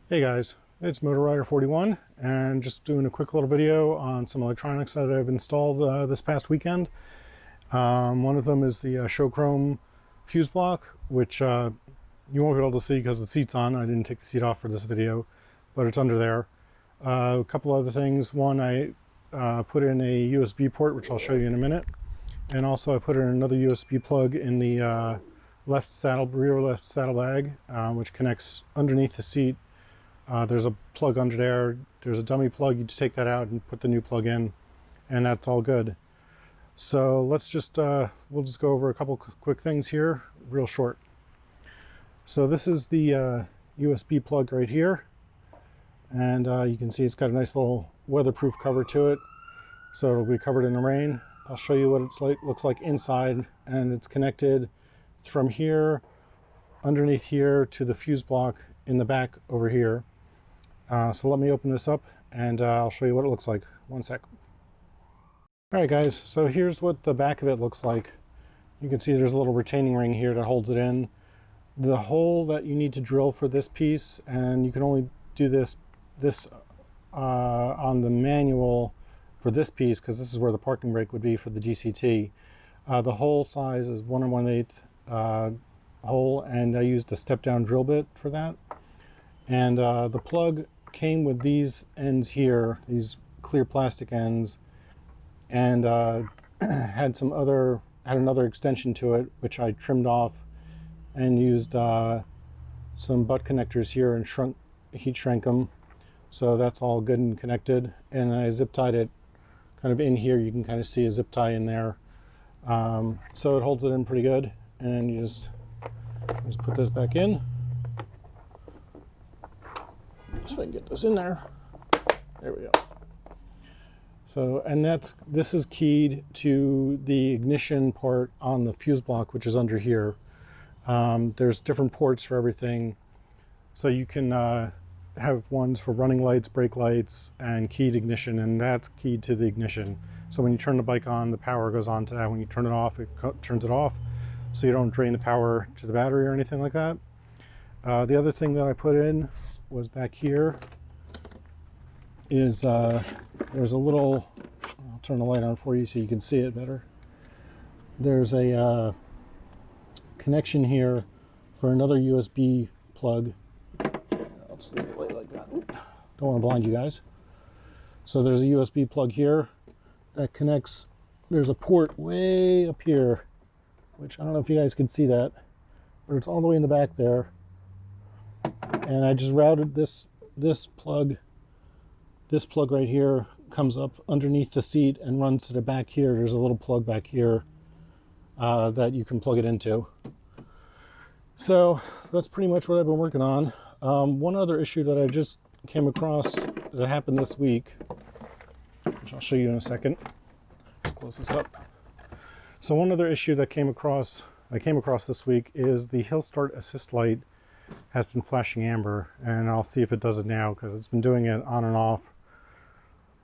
Hey guys, it's MotorRider41 and just doing a quick little video on some electronics that I've installed this past weekend. One of them is the show chrome fuse block, which you won't be able to see because the seat's on. I didn't take the seat off for this video, but it's under there. A couple other things. One, I put in a USB port, which I'll show you in a minute. And also I put in another USB plug in the rear left saddlebag, which connects underneath the seat. There's a plug under there. There's a dummy plug. You just take that out and put the new plug in, and that's all good. So let's just, we'll just go over a couple quick things here, real short. So this is the USB plug right here. And you can see it's got a nice little weatherproof cover to it. So it'll be covered in the rain. I'll show you what it's like, looks like inside, and it's connected from here, underneath here, to the fuse block in the back over here. So let me open this up and I'll show you what it looks like. One sec. Alright guys, so here's what the back of it looks like. You can see there's a little retaining ring here that holds it in. The hole that you need to drill for this piece, and you can only do this on the manual for this piece because this is where the parking brake would be for the DCT. The hole size is 1 1/8 hole, and I used a step down drill bit for that. And the plug came with these ends here, these clear plastic ends, and had another extension to it, which I trimmed off and used some butt connectors here and heat shrink them. So that's all good and connected. And I zip tied it kind of in here. You can kind of see a zip tie in there. So it holds it in pretty good. And you just put this back in. So I can get this in there. There we go. So, and this is keyed to the ignition part on the fuse block, which is under here. There's different ports for everything. So you can have ones for running lights, brake lights, and keyed ignition, and that's keyed to the ignition. So when you turn the bike on, the power goes on to that. When you turn it off, it turns it off. So you don't drain the power to the battery or anything like that. The other thing that I put in was back here is there's a little, I'll turn the light on for you so you can see it better. There's a connection here for another USB plug. Let's leave the light like that. Don't want to blind you guys. So there's a USB plug here that connects. There's a port way up here, which I don't know if you guys can see that, but it's all the way in the back there. And I just routed this plug right here, comes up underneath the seat and runs to the back here. There's a little plug back here that you can plug it into. So that's pretty much what I've been working on. One other issue that I just came across that happened this week, which I'll show you in a second. Let's close this up. So one other issue that I came across this week is the hill start assist light has been flashing amber, and I'll see if it does it now because it's been doing it on and off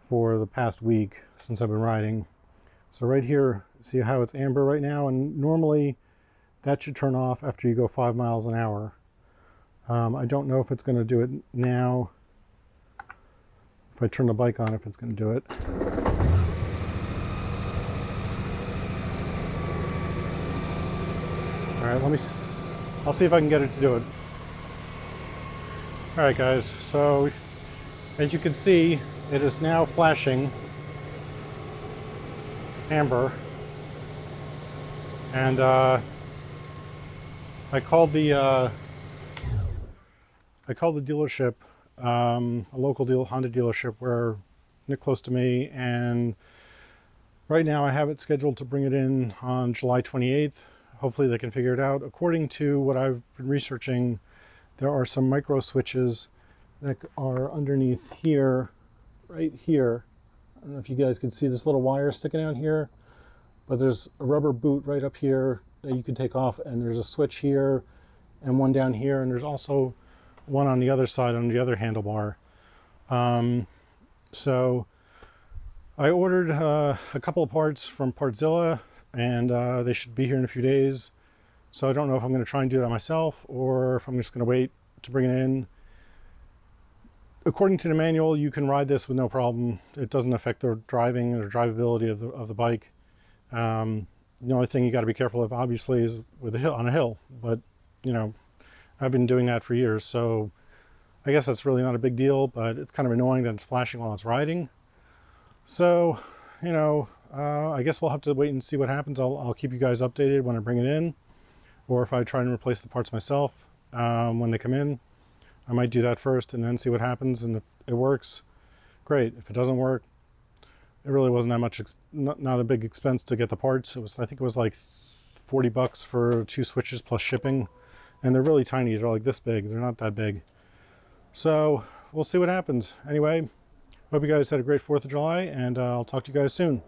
for the past week since I've been riding. So right here, see how it's amber right now, and normally that should turn off after you go 5 miles an hour. I don't know if it's going to do it now. If I turn the bike on, if it's going to do it. All right, I'll see if I can get it to do it. All right, guys, so as you can see, it is now flashing amber. And I called the dealership, a local Honda dealership where close to me, and right now I have it scheduled to bring it in on July 28th. Hopefully they can figure it out. According to what I've been researching, there are some micro switches that are underneath here, right here. I don't know if you guys can see this little wire sticking out here, but there's a rubber boot right up here that you can take off, and there's a switch here and one down here, and there's also one on the other side on the other handlebar. So I ordered a couple of parts from Partzilla, and they should be here in a few days. So I don't know if I'm going to try and do that myself or if I'm just going to wait to bring it in. according to the manual, you can ride this with no problem. It doesn't affect the driving or drivability of the bike. The only thing you got to be careful of, obviously, is with on a hill. But you know, I've been doing that for years, so I guess that's really not a big deal. But it's kind of annoying that it's flashing while it's riding. So, you know, I guess we'll have to wait and see what happens. I'll keep you guys updated when I bring it in, or if I try and replace the parts myself when they come in. I might do that first and then see what happens, and if it works, great. If it doesn't work, it really wasn't that much, not a big expense to get the parts. It was, I think it was like 40 bucks for 2 switches plus shipping, and they're really tiny. They're like this big. They're not that big. So we'll see what happens. Anyway, hope you guys had a great 4th of July, and I'll talk to you guys soon.